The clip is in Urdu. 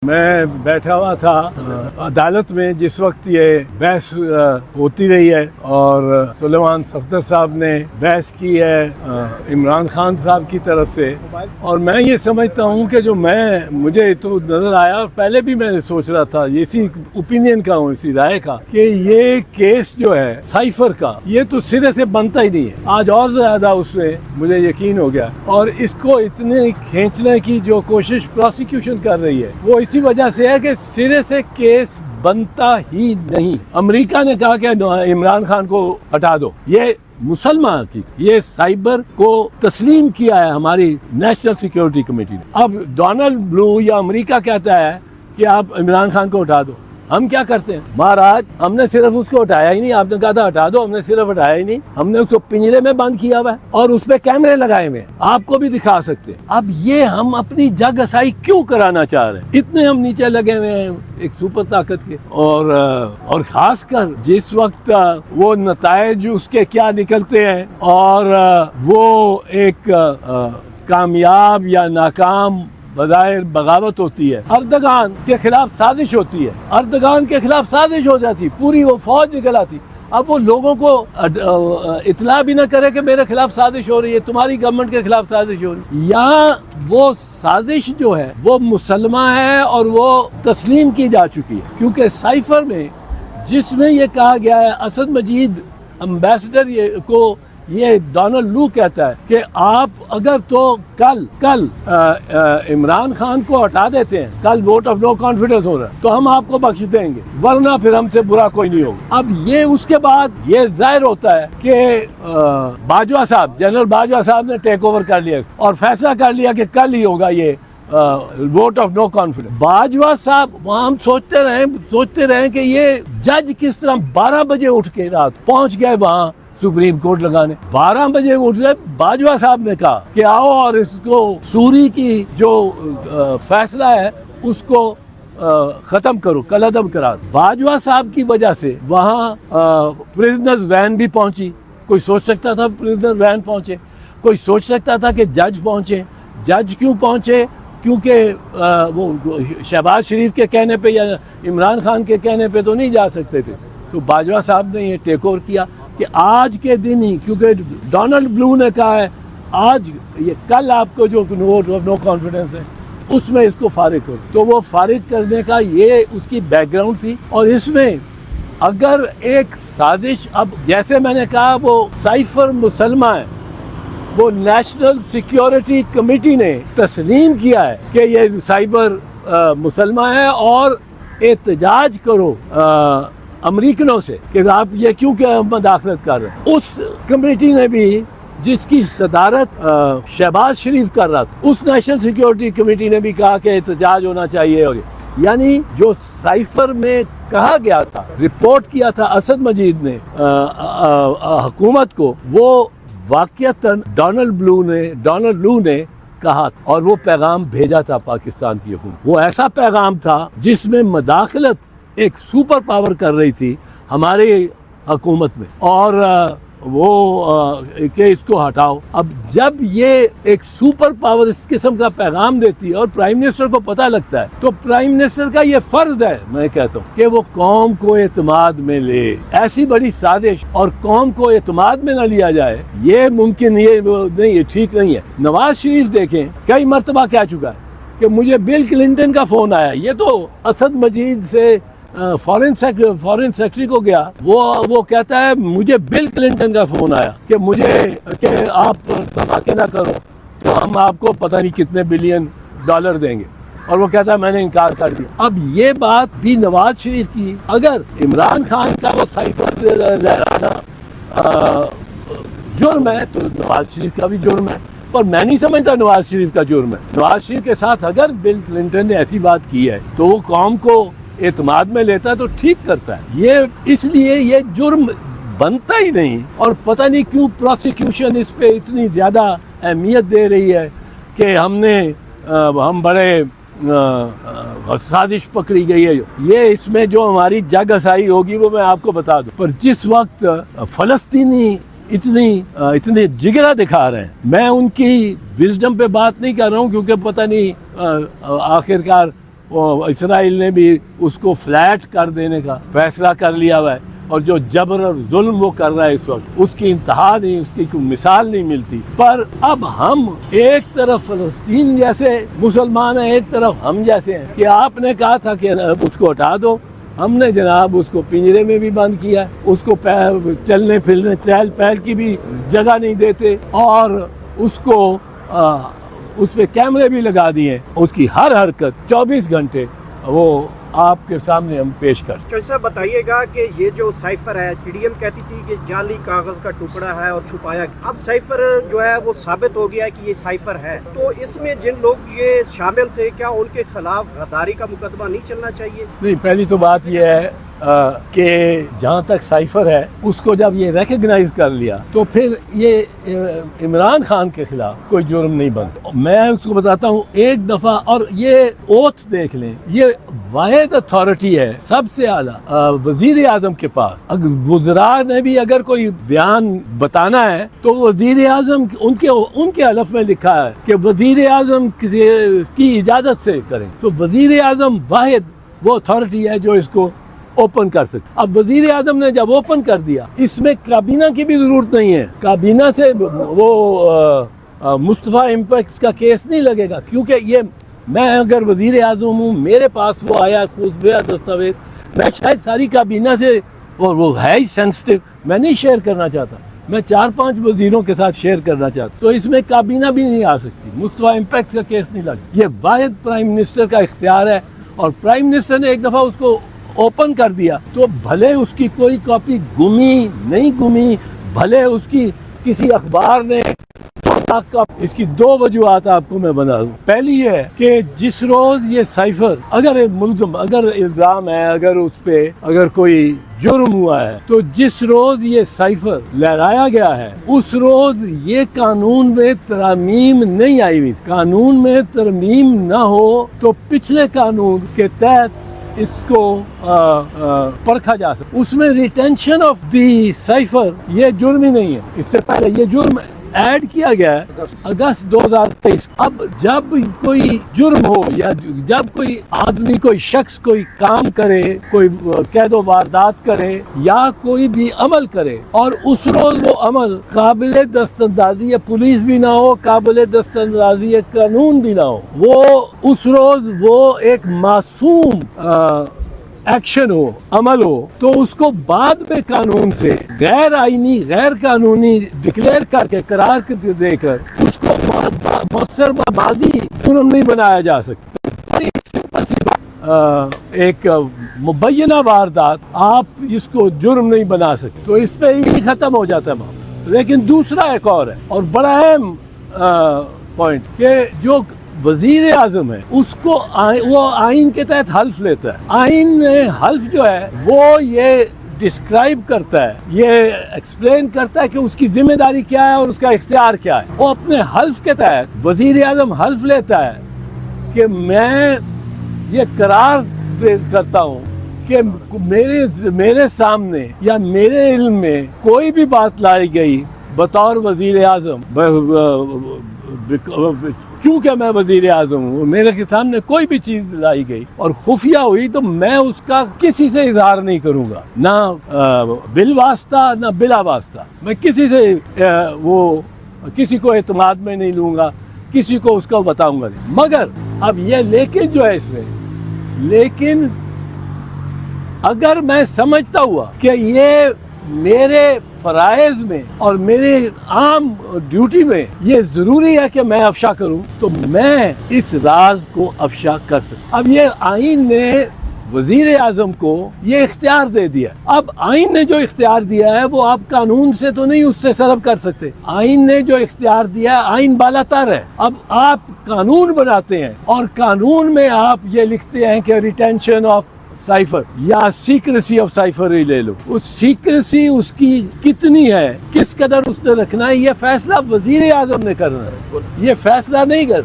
میں بیٹھا ہوا تھا عدالت میں جس وقت یہ بحث ہوتی رہی ہے اور سلیمان صفدر صاحب نے بحث کی ہے عمران خان صاحب کی طرف سے، اور میں یہ سمجھتا ہوں کہ جو مجھے تو نظر آیا، پہلے بھی میں نے سوچ رہا تھا، اسی اوپینین کا ہوں، اسی رائے کا، کہ یہ کیس جو ہے سائفر کا، یہ تو سرے سے بنتا ہی نہیں ہے۔ آج اور زیادہ اس میں مجھے یقین ہو گیا، اور اس کو اتنے کھینچنے کی جو کوشش پروسیکیوشن کر رہی ہے وہ اسی وجہ سے ہے کہ سرے سے کیس بنتا ہی نہیں۔ امریکہ نے کہا کہ عمران خان کو ہٹا دو، یہ مسلمان کی یہ سائبر کو تسلیم کیا ہے ہماری نیشنل سیکیورٹی کمیٹی نے۔ اب ڈونلڈ بلو یا امریکہ کہتا ہے کہ آپ عمران خان کو ہٹا دو، ہم کیا کرتے ہیں؟ مہاراج ہم نے صرف اس کو ہٹایا ہی نہیں، آپ نے کہا تھا ہٹا دو، ہم نے صرف ہٹایا ہی نہیں، ہم نے اس کو پنجرے میں بند کیا ہوا ہے اور اس پہ کیمرے لگائے ہوئے ہیں، آپ کو بھی دکھا سکتے ہیں۔ اب یہ ہم اپنی جگ ہسائی کیوں کرانا چاہ رہے ہیں؟ اتنے ہم نیچے لگے ہوئے ہیں ایک سپر طاقت کے، اور خاص کر جس وقت وہ نتائج اس کے کیا نکلتے ہیں، اور وہ ایک کامیاب یا ناکام بظاہر بغاوت ہوتی ہے، اردگان کے خلاف سازش ہوتی ہے، اردگان کے خلاف سازش ہو جاتی، پوری وہ فوج نکل آتی۔ اب وہ لوگوں کو اطلاع بھی نہ کرے کہ میرے خلاف سازش ہو رہی ہے، تمہاری گورنمنٹ کے خلاف سازش ہو رہی ہے۔ یہاں وہ سازش جو ہے وہ مسلمہ ہے اور وہ تسلیم کی جا چکی ہے، کیونکہ سائفر میں جس میں یہ کہا گیا ہے، اسد مجید امبیسڈر کو یہ ڈونلڈ لو کہتا ہے کہ آپ اگر تو کل عمران خان کو ہٹا دیتے ہیں، کل ووٹ آف نو کانفیڈنس ہو رہا ہے، تو ہم آپ کو بخش دیں گے، ورنہ پھر ہم سے برا کوئی نہیں ہوگا۔ اب یہ اس کے بعد یہ ظاہر ہوتا ہے کہ باجوہ صاحب، جنرل باجوہ صاحب نے ٹیک اوور کر لیا اور فیصلہ کر لیا کہ کل ہی ہوگا یہ vote of no confidence. Bajwa صاحب وہاں ہم سوچتے رہے کہ یہ جج کس طرح 12 بجے اٹھ کے رات پہنچ گئے وہاں سپریم کورٹ لگانے، 12 بجے اٹھ گئے۔ باجوہ صاحب نے کہا کہ آؤ اور اس کو سوری کی جو فیصلہ ہے اس کو ختم کرو، کالعدم کرا دو۔ باجوہ صاحب کی وجہ سے وہاں پریزنرز وین بھی پہنچی۔ کوئی سوچ سکتا تھا پریزنر وین پہنچے؟ کوئی سوچ سکتا تھا کہ جج پہنچے؟ جج کیوں پہنچے؟ کیونکہ وہ شہباز شریف کے کہنے پہ یا عمران خان کے کہنے پہ تو نہیں جا سکتے تھے، تو باجوہ صاحب نے یہ ٹیک اوور کیا کہ آج کے دن ہی، کیونکہ ڈونلڈ بلو نے کہا ہے آج یہ کل آپ کو جو ووٹ آف نو کانفیڈنس ہے اس میں اس کو فارغ کرو، تو وہ فارغ کرنے کا یہ اس کی بیک گراؤنڈ تھی۔ اور اس میں اگر ایک سازش، اب جیسے میں نے کہا وہ سائفر مسلمہ ہے، وہ نیشنل سیکیورٹی کمیٹی نے تسلیم کیا ہے کہ یہ سائبر مسلمہ ہے، اور احتجاج کرو امریکنوں سے کہ آپ یہ کیوں کہ مداخلت کر رہے ہیں۔ اس کمیٹی نے بھی، جس کی صدارت شہباز شریف کر رہا تھا، اس نیشنل سیکیورٹی کمیٹی نے بھی کہا کہ احتجاج ہونا چاہیے۔ اور یعنی جو سائفر میں کہا گیا تھا، رپورٹ کیا تھا اسد مجید نے حکومت کو، وہ واقعتاً ڈونلڈ لو نے کہا، اور وہ پیغام بھیجا تھا پاکستان کی حکومت۔ وہ ایسا پیغام تھا جس میں مداخلت ایک سپر پاور کر رہی تھی ہماری حکومت میں، اور وہ کہ اس کو ہٹاؤ۔ اب جب یہ ایک سپر پاور اس قسم کا پیغام دیتی ہے اور پرائم منسٹر کو پتہ لگتا ہے، تو پرائم منسٹر کا یہ فرض ہے، میں کہتا ہوں، کہ وہ قوم کو اعتماد میں لے۔ ایسی بڑی سازش اور قوم کو اعتماد میں نہ لیا جائے، یہ ممکن نہیں، یہ ٹھیک نہیں ہے۔ نواز شریف دیکھیں کئی مرتبہ کہہ چکا ہے کہ مجھے بل کلنٹن کا فون آیا، یہ تو اسد مجید سے فارن سیکرٹری کو گیا، وہ کہتا ہے مجھے بل کلنٹن کا فون آیا کہ آپ دھماکے نہ کرو تو ہم آپ کو پتہ نہیں کتنے بلین ڈالر دیں گے، اور وہ کہتا ہے میں نے انکار کر دیا۔ اب یہ بات بھی نواز شریف کی، اگر عمران خان کا وہ سائفر لہرانا جرم ہے تو نواز شریف کا بھی جرم ہے، پر میں نہیں سمجھتا نواز شریف کا جرم ہے۔ نواز شریف کے ساتھ اگر بل کلنٹن نے ایسی بات کی ہے تو وہ قوم کو اعتماد میں لیتا ہے تو ٹھیک کرتا ہے، یہ اس لیے یہ جرم بنتا ہی نہیں۔ اور پتہ نہیں کیوں پروسیکیوشن اس پہ اتنی زیادہ اہمیت دے رہی ہے کہ ہم بڑے سازش پکڑی گئی ہے۔ یہ اس میں جو ہماری جگ ہسائی ہوگی وہ میں آپ کو بتا دوں، پر جس وقت فلسطینی اتنی جگرا دکھا رہے ہیں، میں ان کی وزڈم پہ بات نہیں کر رہا ہوں، کیونکہ پتہ نہیں آخرکار اسرائیل نے بھی اس کو فلیٹ کر دینے کا فیصلہ کر لیا ہوا ہے، اور جو جبر اور ظلم وہ کر رہا ہے اس وقت، اس کی انتہا نہیں، اس کی کوئی مثال نہیں ملتی۔ پر اب ہم ایک طرف فلسطین جیسے مسلمان ہیں، ایک طرف ہم جیسے ہیں، کہ آپ نے کہا تھا کہ اس کو ہٹا دو، ہم نے جناب اس کو پنجرے میں بھی بند کیا، اس کو چلنے پھرنے چہل پہل کی بھی جگہ نہیں دیتے، اور اس کو اس پہ کیمرے بھی لگا دیے، اس کی ہر حرکت 24 گھنٹے وہ آپ کے سامنے ہم پیش کر۔ کیسا بتائیے گا کہ یہ جو سائفر ہے، پی ڈی ایم کہتی تھی کہ جعلی کاغذ کا ٹکڑا ہے اور چھپایا، اب سائفر جو ہے وہ ثابت ہو گیا ہے کہ یہ سائفر ہے، تو اس میں جن لوگ یہ شامل تھے کیا ان کے خلاف غداری کا مقدمہ نہیں چلنا چاہیے؟ نہیں، پہلی تو بات یہ ہے کہ جہاں تک سائفر ہے اس کو جب یہ ریکگنائز کر لیا تو پھر یہ عمران خان کے خلاف کوئی جرم نہیں بنتا۔ میں اس کو بتاتا ہوں ایک دفعہ، اور یہ اوتھ دیکھ لیں، یہ واحد اتھارٹی ہے سب سے اعلیٰ وزیر اعظم کے پاس۔ اگر وزراء نے بھی اگر کوئی بیان بتانا ہے تو وزیر اعظم ان کے حلف میں لکھا ہے کہ وزیر اعظم کی اجازت سے کریں، تو وزیر اعظم واحد وہ اتھارٹی ہے جو اس کو اوپن کر سکتے۔ اب وزیر اعظم نے جب اوپن کر دیا، اس میں کابینہ کی بھی ضرورت نہیں ہے، کابینہ سے وہ مصطفیٰ امپیکس کا کیس نہیں لگے گا، کیونکہ یہ میں اگر وزیر اعظم ہوں، میرے پاس وہ آیا خفیہ دستاویز، میں شاید ساری کابینہ سے، اور وہ ہے ہی سینسٹیو، میں نہیں شیئر کرنا چاہتا، میں 4-5 وزیروں کے ساتھ شیئر کرنا چاہتا، تو اس میں کابینہ بھی نہیں آ سکتی، مصطفیٰ امپیکس کا کیس نہیں لگتا۔ یہ واحد پرائم منسٹر کا اختیار ہے، اور پرائم منسٹر نے ایک دفعہ اس کو اوپن کر دیا تو بھلے اس کی کوئی کاپی گمی نہیں گمی، بھلے اس کی کسی اخبار نے، اس کی 2 وجوہات آپ کو میں بتا دوں۔ پہلی یہ ہے کہ جس روز یہ سائفر اگر ملزم، اگر الزام ہے، اگر اس پہ اگر کوئی جرم ہوا ہے، تو جس روز یہ سائفر لہرایا گیا ہے اس روز یہ قانون میں ترامیم نہیں آئی ہوئی۔ قانون میں ترمیم نہ ہو تو پچھلے قانون کے تحت اس کو پرکھا جا سکتا، اس میں ریٹینشن آف دی سائفر یہ جرم ہی نہیں ہے، اس سے پہلے یہ جرم ایڈ کیا گیا ہے اگست 2023۔ اب جب کوئی جرم ہو یا جب کوئی آدمی، کوئی شخص کوئی کام کرے، کوئی قید و واردات کرے یا کوئی بھی عمل کرے، اور اس روز وہ عمل قابل دستاندازی پولیس بھی نہ ہو، قابل دستاندازی قانون بھی نہ ہو، وہ اس روز وہ ایک معصوم ایکشن ہو، عمل ہو، تو اس کو بعد میں قانون سے غیر آئینی، غیر قانونی ڈکلیئر کر کے، قرار دے کر اس کو مؤثر ماضی جرم نہیں بنایا جا سکتا۔ ایک مبینہ واردات آپ اس کو جرم نہیں بنا سکتے، تو اس پہ ہی ختم ہو جاتا ہے معاملہ۔ لیکن دوسرا ایک اور ہے، اور بڑا اہم پوائنٹ، کہ جو وزیر اعظم ہے اس کو وہ آئین کے تحت حلف لیتا ہے، آئین میں حلف جو ہے وہ یہ ڈسکرائب کرتا ہے، یہ ایکسپلین کرتا ہے کہ اس کی ذمہ داری کیا ہے اور اس کا اختیار کیا ہے۔ وہ اپنے حلف کے تحت وزیر اعظم حلف لیتا ہے کہ میں یہ قرار کرتا ہوں کہ میرے سامنے یا میرے علم میں کوئی بھی بات لائی گئی بطور وزیر اعظم، چونکہ میں وزیر اعظم ہوں، میرے کے سامنے کوئی بھی چیز لائی گئی اور خفیہ ہوئی تو میں اس کا کسی سے اظہار نہیں کروں گا، نہ بالواسطہ نہ بلا واسطہ، میں کسی سے کسی کو اعتماد میں نہیں لوں گا، کسی کو اس کو بتاؤں گا نہیں۔ مگر اب یہ لیکن جو ہے اس میں، لیکن اگر میں سمجھتا ہوا کہ یہ میرے فرائض میں اور میرے عام ڈیوٹی میں یہ ضروری ہے کہ میں افشا کروں، تو میں اس راز کو افشا کر سکتا۔ اب یہ آئین نے وزیر اعظم کو یہ اختیار دے دیا، اب آئین نے جو اختیار دیا ہے وہ آپ قانون سے تو نہیں اس سے سلب کر سکتے، آئین نے جو اختیار دیا ہے، آئین بالا تر ہے۔ اب آپ قانون بناتے ہیں اور قانون میں آپ یہ لکھتے ہیں کہ ریٹینشن آف سائفر یا سیکریسی آف سائفر ہی لے لو، اس سیکریسی اس کی کتنی ہے، کس قدر اس نے رکھنا ہے، یہ فیصلہ وزیر اعظم نے کرنا ہے، یہ فیصلہ نہیں کر